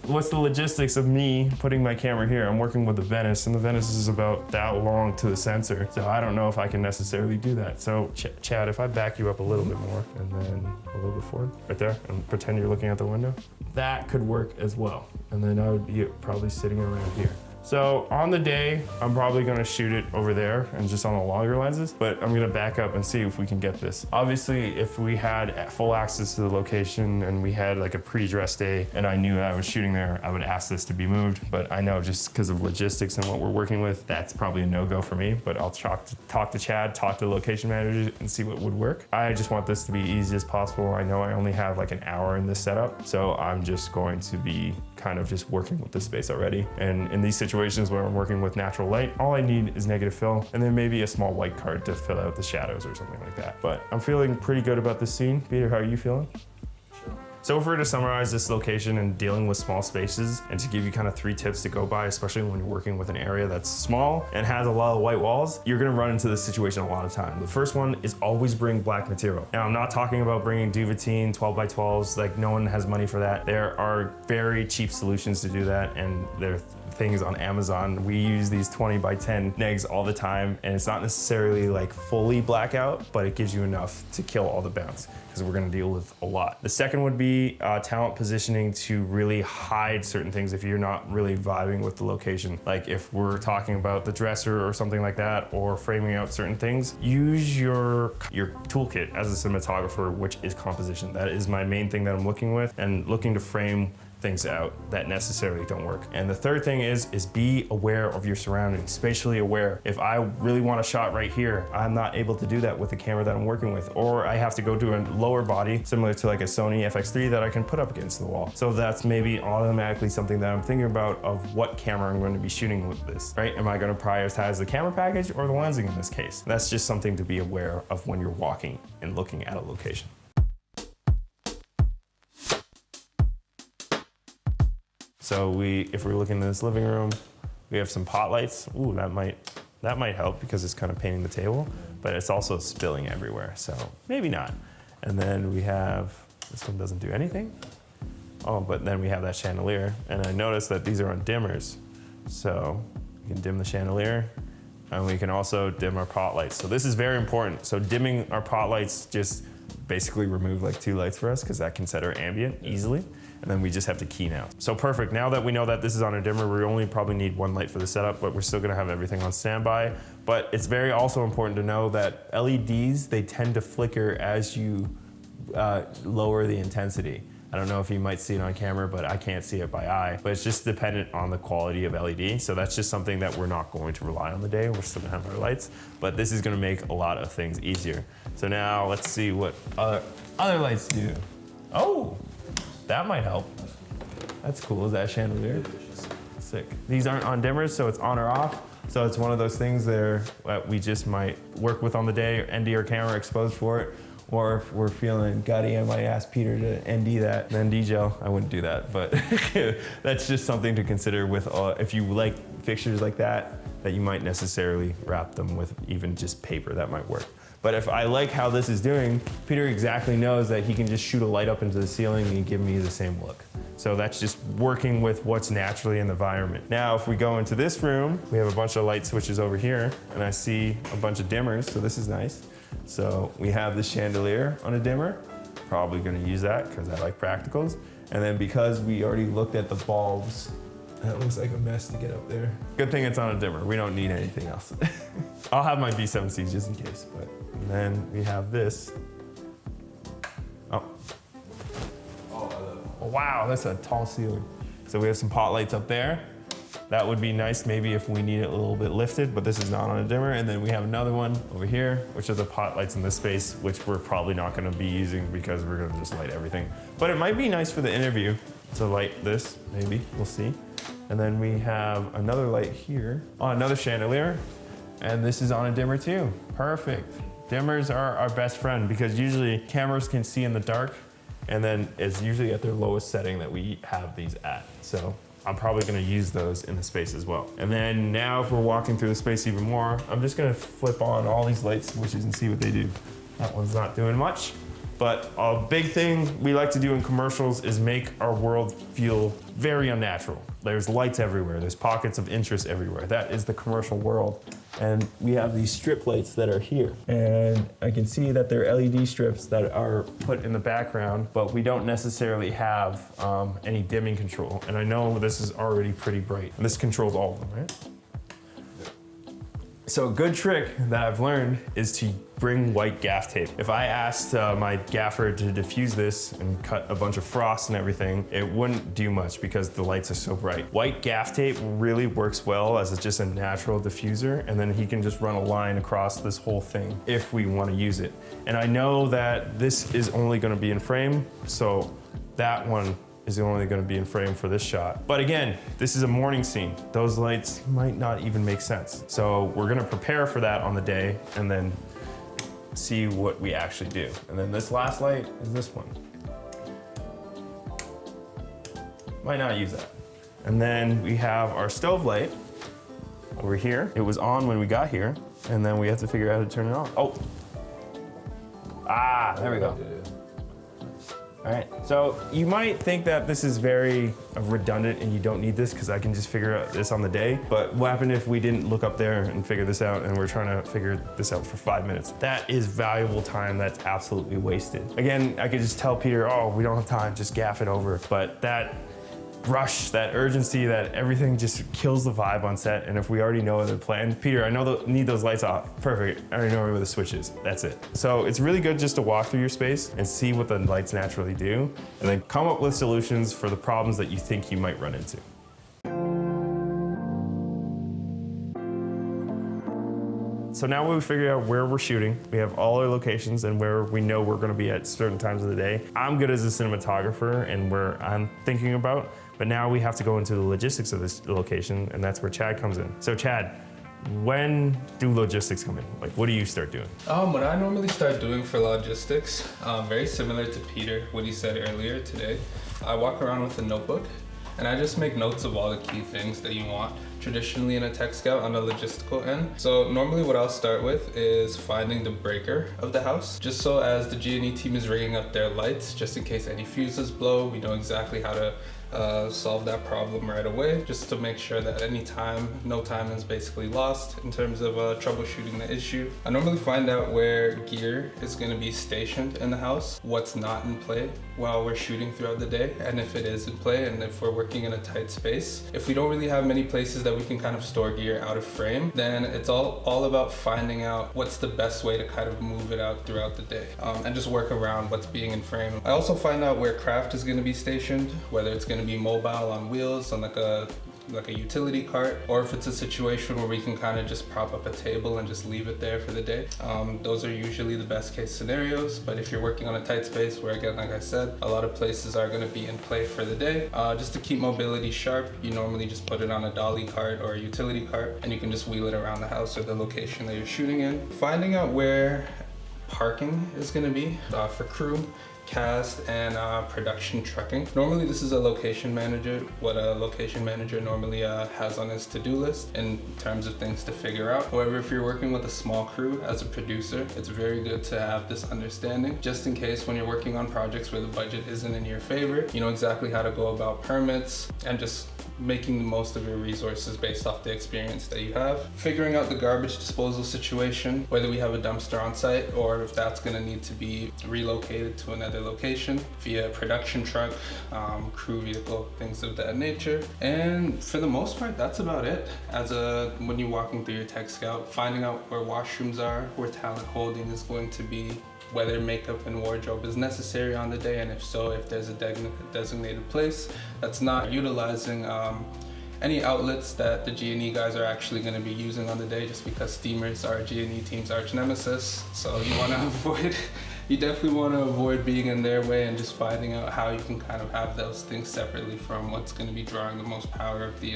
What's the logistics of me putting my camera here? I'm working with the Venice, and the Venice is about that long to the sensor, so I don't know if I can necessarily do that. So Chad, if I back you up a little bit more, and then a little bit forward, right there, and pretend you're looking at the window, that could work as well. And then I would be probably sitting around here. So on the day, I'm probably gonna shoot it over there and just on the longer lenses, but I'm gonna back up and see if we can get this. Obviously, if we had full access to the location and we had like a pre-dress day and I knew I was shooting there, I would ask this to be moved. But I know just because of logistics and what we're working with, that's probably a no-go for me. But I'll talk to Chad, talk to the location manager and see what would work. I just want this to be easy as possible. I know I only have like an hour in this setup, so I'm just going to be kind of just working with this space already. And in these situations where I'm working with natural light, all I need is negative fill and then maybe a small white card to fill out the shadows or something like that. But I'm feeling pretty good about this scene. Peter, how are you feeling? So if we were to summarize this location and dealing with small spaces and to give you kind of 3 tips to go by, especially when you're working with an area that's small and has a lot of white walls, you're gonna run into this situation a lot of time. The first one is always bring black material. Now I'm not talking about bringing Duvetine 12x12s, like no one has money for that. There are very cheap solutions to do that, and they're things on Amazon. We use these 20x10 negs all the time, and it's not necessarily like fully blackout, but it gives you enough to kill all the bounce because we're gonna deal with a lot. The second would be talent positioning to really hide certain things if you're not really vibing with the location. Like if we're talking about the dresser or something like that, or framing out certain things, use your toolkit as a cinematographer, which is composition. That is my main thing that I'm looking with and looking to frame things out that necessarily don't work. And the third thing is be aware of your surroundings, spatially aware. If I really want a shot right here, I'm not able to do that with the camera that I'm working with, or I have to go to a lower body similar to like a Sony FX3 that I can put up against the wall. So that's maybe automatically something that I'm thinking about of what camera I'm going to be shooting with this, right? Am I going to prioritize the camera package or the lensing in this case? That's just something to be aware of when you're walking and looking at a location. So if we're looking in this living room, we have some pot lights. Ooh, that might help because it's kind of painting the table, but it's also spilling everywhere, so maybe not. And then we have, this one doesn't do anything. Oh, but then we have that chandelier, and I noticed that these are on dimmers. So we can dim the chandelier, and we can also dim our pot lights. So this is very important. So dimming our pot lights just basically remove like 2 lights for us because that can set our ambient easily. And then we just have to key now. So perfect, now that we know that this is on a dimmer, we only probably need 1 light for the setup, but we're still gonna have everything on standby. But it's very also important to know that LEDs, they tend to flicker as you lower the intensity. I don't know if you might see it on camera, but I can't see it by eye. But it's just dependent on the quality of LED. So that's just something that we're not going to rely on the day. We're still gonna have our lights, but this is gonna make a lot of things easier. So now let's see what other lights do. Oh, that might help. That's cool, is that chandelier? Sick. These aren't on dimmers, so it's on or off. So it's one of those things there that we just might work with on the day, ND our camera exposed for it. Or if we're feeling gutty, I might ask Peter to ND that. ND gel, I wouldn't do that, but that's just something to consider with if you like fixtures like that you might necessarily wrap them with even just paper, that might work. But if I like how this is doing, Peter exactly knows that he can just shoot a light up into the ceiling and give me the same look. So that's just working with what's naturally in the environment. Now, if we go into this room, we have a bunch of light switches over here, and I see a bunch of dimmers, so this is nice. So we have the chandelier on a dimmer, probably gonna use that because I like practicals. And then because we already looked at the bulbs, that looks like a mess to get up there. Good thing it's on a dimmer. We don't need anything else. I'll have my B7Cs just in case, but and then we have this. Oh. Wow, that's a tall ceiling. So we have some pot lights up there. That would be nice maybe if we need it a little bit lifted, but this is not on a dimmer. And then we have another one over here, which are the pot lights in this space, which we're probably not gonna be using because we're gonna just light everything. But it might be nice for the interview to light this, maybe, we'll see. And then we have another light here, another chandelier, and this is on a dimmer too. Perfect. Dimmers are our best friend because usually cameras can see in the dark, and then it's usually at their lowest setting that we have these at. So I'm probably gonna use those in the space as well. And then now if we're walking through the space even more, I'm just gonna flip on all these light switches and see what they do. That one's not doing much. But a big thing we like to do in commercials is make our world feel very unnatural. There's lights everywhere, there's pockets of interest everywhere. That is the commercial world. And we have these strip lights that are here. And I can see that they're LED strips that are put in the background, but we don't necessarily have any dimming control. And I know this is already pretty bright. And this controls all of them, right? So a good trick that I've learned is to bring white gaff tape. If I asked my gaffer to diffuse this and cut a bunch of frost and everything, it wouldn't do much because the lights are so bright. White gaff tape really works well as just a natural diffuser, and then he can just run a line across this whole thing if we want to use it. And I know that this is only going to be in frame, so that one is only gonna be in frame for this shot. But again, this is a morning scene. Those lights might not even make sense. So we're gonna prepare for that on the day and then see what we actually do. And then this last light is this one. Might not use that. And then we have our stove light over here. It was on when we got here, and then we have to figure out how to turn it on. Oh, there we go. All right, so you might think that this is very redundant and you don't need this because I can just figure out this on the day, but what happened if we didn't look up there and figure this out and we're trying to figure this out for 5 minutes? That is valuable time that's absolutely wasted. Again, I could just tell Peter, oh, we don't have time, just gaff it over, but that rush, that urgency, that everything just kills the vibe on set. And if we already know their plan, Peter, I know need those lights off. Perfect, I already know where the switch is. That's it. So it's really good just to walk through your space and see what the lights naturally do, and then come up with solutions for the problems that you think you might run into. So now we figured out where we're shooting. We have all our locations and where we know we're gonna be at certain times of the day. I'm good as a cinematographer and where I'm thinking about, but now we have to go into the logistics of this location, and that's where Chad comes in. So Chad, when do logistics come in? Like, what do you start doing? What I normally start doing for logistics, very similar to Peter, what he said earlier today. I walk around with a notebook and I just make notes of all the key things that you want traditionally in a tech scout on the logistical end. So normally what I'll start with is finding the breaker of the house, just so as the G&E team is rigging up their lights, just in case any fuses blow, we know exactly how to solve that problem right away, just to make sure that no time is basically lost in terms of troubleshooting the issue. I normally find out where gear is going to be stationed in the house, what's not in play while we're shooting throughout the day, and if it is in play, and if we're working in a tight space. If we don't really have many places that we can kind of store gear out of frame, then it's all about finding out what's the best way to kind of move it out throughout the day, and just work around what's being in frame. I also find out where craft is going to be stationed, whether it's going to be mobile on wheels on like a utility cart, or if it's a situation where we can kind of just prop up a table and just leave it there for the day. Those are usually the best case scenarios, but if you're working on a tight space where, again, like I said, a lot of places are going to be in play for the day, just to keep mobility sharp, you normally just put it on a dolly cart or a utility cart and you can just wheel it around the house or the location that you're shooting in. Finding out where parking is going to be for crew, cast, and production trucking. Normally this is a location manager, what a location manager normally has on his to-do list in terms of things to figure out. However, if you're working with a small crew as a producer, it's very good to have this understanding, just in case when you're working on projects where the budget isn't in your favor, you know exactly how to go about permits and just making the most of your resources based off the experience that you have. Figuring out the garbage disposal situation, whether we have a dumpster on site or if that's gonna need to be relocated to another location via production truck, crew vehicle, things of that nature. And for the most part, that's about it. When you're walking through your tech scout, finding out where washrooms are, where talent holding is going to be, whether makeup and wardrobe is necessary on the day, and if so, if there's a designated place that's not utilizing any outlets that the G&E guys are actually going to be using on the day, just because steamers are G&E team's arch nemesis. So you want to avoid, you definitely want to avoid being in their way and just finding out how you can kind of have those things separately from what's going to be drawing the most power of the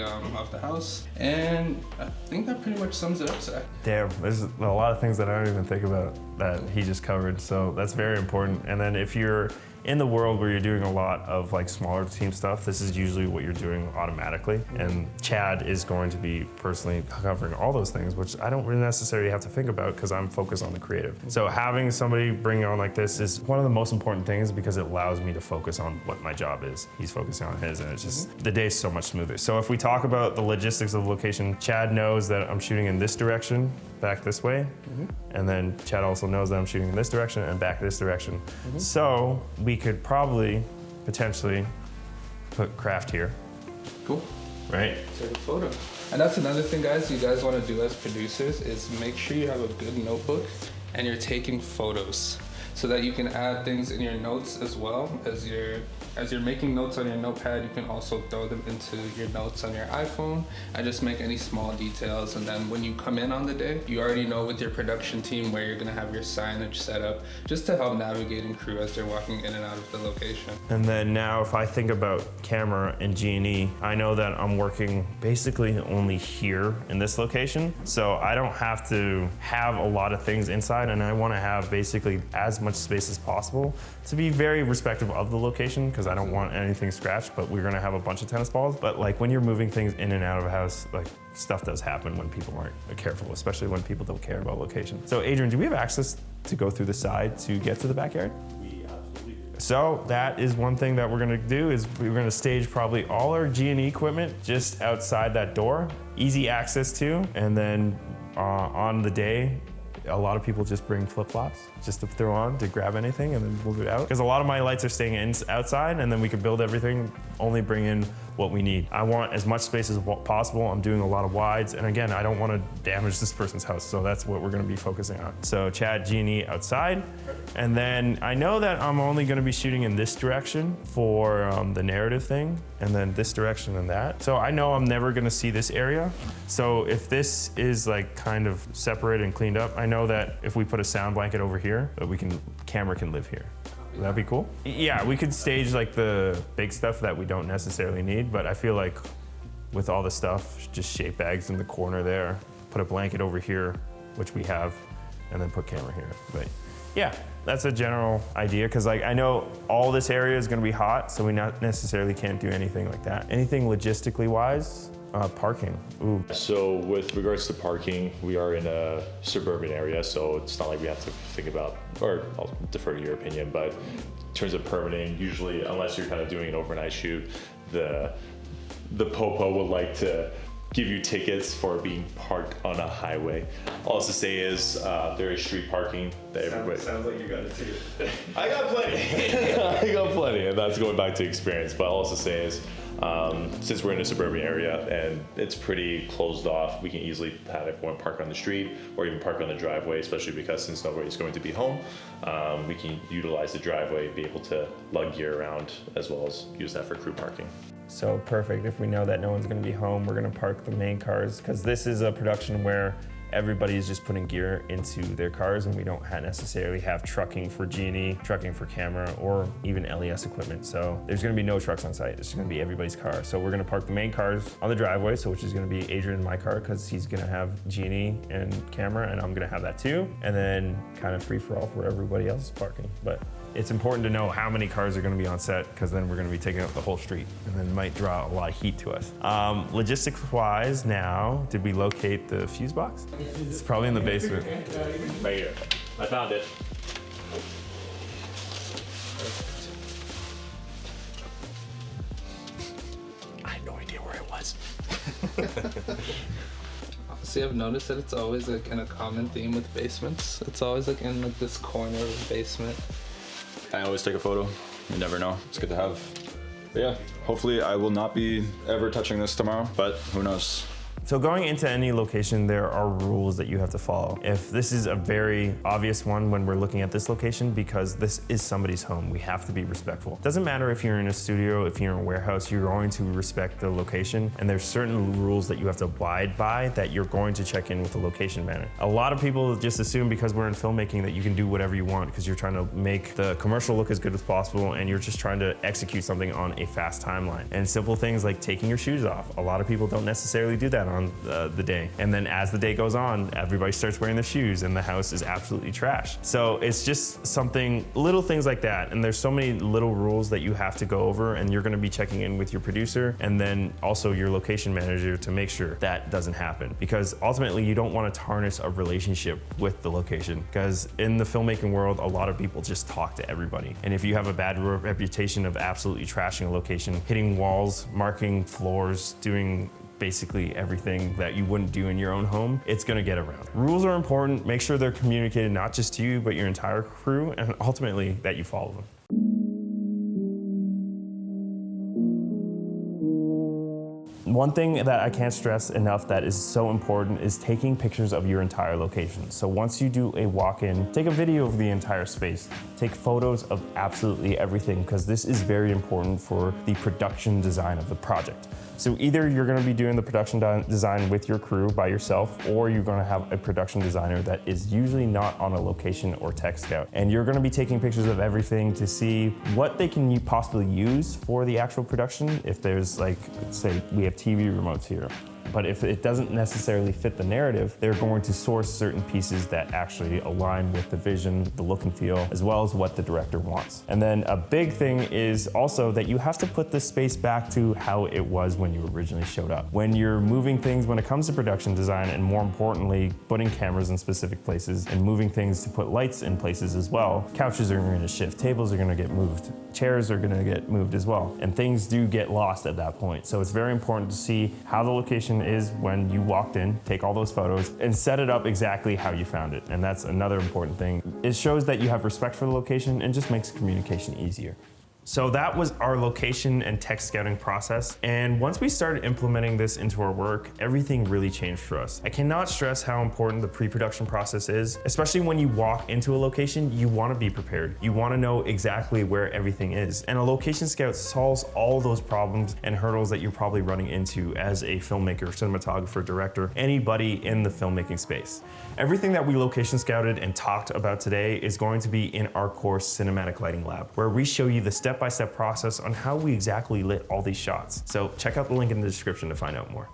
house. And I think that pretty much sums it up, Zach. Damn, there's a lot of things that I don't even think about that he just covered. So that's very important. And then if you're in the world where you're doing a lot of like smaller team stuff, this is usually what you're doing automatically. And Chad is going to be personally covering all those things, which I don't really necessarily have to think about because I'm focused on the creative. So having somebody bring on like this is one of the most important things because it allows me to focus on what my job is. He's focusing on his, and it's just, the day's so much smoother. So if we talk about the logistics of the location, Chad knows that I'm shooting in this direction, back this way, and then Chad also knows that I'm shooting in this direction and back this direction. So we could probably, potentially, put craft here. Cool. Right? Take a photo. And that's another thing, guys, you guys want to do as producers is make sure you have a good notebook and you're taking photos so that you can add things in your notes as well. As you're making notes on your notepad, you can also throw them into your notes on your iPhone and just make any small details. And then when you come in on the day, you already know with your production team where you're gonna have your signage set up just to help navigate and crew as they're walking in and out of the location. And then now if I think about camera and G&E, I know that I'm working basically only here in this location. So I don't have to have a lot of things inside, and I wanna have basically as much space as possible to be very respectful of the location, because I don't want anything scratched, but we're gonna have a bunch of tennis balls. But like when you're moving things in and out of a house, like stuff does happen when people aren't careful, especially when people don't care about location. So Adrian, do we have access to go through the side to get to the backyard? We absolutely do. So that is one thing that we're gonna do is we're gonna stage probably all our G&E equipment just outside that door, easy access to, and then on the day, a lot of people just bring flip-flops just to throw on to grab anything and then move it out. Because a lot of my lights are staying outside, and then we can build everything, only bring in what we need. I want as much space as possible. I'm doing a lot of wides, and again, I don't want to damage this person's house, so that's what we're going to be focusing on. So Chad, G&E outside, and then I know that I'm only going to be shooting in this direction for the narrative thing, and then this direction and that. So I know I'm never going to see this area. So if this is like kind of separated and cleaned up, I know that if we put a sound blanket over here, that camera can live here. Would that be cool? Yeah, we could stage like the big stuff that we don't necessarily need, but I feel like with all the stuff, just shape bags in the corner there, put a blanket over here, which we have, and then put camera here. But yeah, that's a general idea, because like I know all this area is gonna be hot, so we not necessarily can't do anything like that. Anything logistically wise? Parking. Ooh. So with regards to parking, we are in a suburban area, so it's not like we have to think about, or I'll defer to your opinion, but in terms of permitting, usually, unless you're kind of doing an overnight shoot, the popo would like to give you tickets for being parked on a highway. All else to say is there is street parking that everybody. Sounds like you got a ticket. I got plenty. I got plenty, and that's going back to experience. But all else to say is, since we're in a suburban area and it's pretty closed off, we can easily have everyone park on the street or even park on the driveway, especially because since nobody's going to be home, we can utilize the driveway, be able to lug gear around, as well as use that for crew parking. So perfect. If we know that no one's going to be home, we're going to park the main cars, because this is a production where everybody is just putting gear into their cars, and we don't necessarily have trucking for G&E, trucking for camera, or even LES equipment. So there's going to be no trucks on site. It's going to be everybody's car. So we're going to park the main cars on the driveway, so which is going to be Adrian in my car, because he's going to have G&E and camera, and I'm going to have that too. And then kind of free for all for everybody else is parking. But it's important to know how many cars are going to be on set, because then we're going to be taking up the whole street, and then it might draw a lot of heat to us. Logistics-wise now, did we locate the fuse box? It's probably in the basement. Right here. I found it. I had no idea where it was. See, I've noticed that it's always like in a common theme with basements. It's always like in like this corner of the basement. I always take a photo. You never know. It's good to have. But yeah, hopefully I will not be ever touching this tomorrow, but who knows? So going into any location, there are rules that you have to follow. If this is a very obvious one when we're looking at this location, because this is somebody's home, we have to be respectful. Doesn't matter if you're in a studio, if you're in a warehouse, you're going to respect the location, and there's certain rules that you have to abide by that you're going to check in with the location manager. A lot of people just assume because we're in filmmaking that you can do whatever you want because you're trying to make the commercial look as good as possible and you're just trying to execute something on a fast timeline. And simple things like taking your shoes off. A lot of people don't necessarily do that on the day. And then as the day goes on, everybody starts wearing their shoes and the house is absolutely trashed. So it's just something, little things like that. And there's so many little rules that you have to go over, and you're gonna be checking in with your producer and then also your location manager to make sure that doesn't happen. Because ultimately you don't want to tarnish a relationship with the location. Because in the filmmaking world, a lot of people just talk to everybody. And if you have a bad reputation of absolutely trashing a location, hitting walls, marking floors, doing basically everything that you wouldn't do in your own home, it's gonna get around. Rules are important. Make sure they're communicated not just to you, but your entire crew, and ultimately that you follow them. One thing that I can't stress enough that is so important is taking pictures of your entire location. So once you do a walk-in, take a video of the entire space. Take photos of absolutely everything, because this is very important for the production design of the project. So either you're gonna be doing the production design with your crew by yourself, or you're gonna have a production designer that is usually not on a location or tech scout. And you're gonna be taking pictures of everything to see what they can possibly use for the actual production. If there's like, say we have TV remotes here, but if it doesn't necessarily fit the narrative, they're going to source certain pieces that actually align with the vision, the look and feel, as well as what the director wants. And then a big thing is also that you have to put the space back to how it was when you originally showed up. When you're moving things, when it comes to production design, and more importantly, putting cameras in specific places and moving things to put lights in places as well, couches are gonna shift, tables are gonna get moved, chairs are gonna get moved as well, and things do get lost at that point. So it's very important to see how the location is when you walked in, take all those photos, and set it up exactly how you found it. And that's another important thing. It shows that you have respect for the location and just makes communication easier. So that was our location and tech scouting process. And once we started implementing this into our work, everything really changed for us. I cannot stress how important the pre-production process is, especially when you walk into a location, you wanna be prepared. You wanna know exactly where everything is. And a location scout solves all those problems and hurdles that you're probably running into as a filmmaker, cinematographer, director, anybody in the filmmaking space. Everything that we location scouted and talked about today is going to be in our course, Cinematic Lighting Lab, where we show you the step-by-step process on how we exactly lit all these shots. So check out the link in the description to find out more.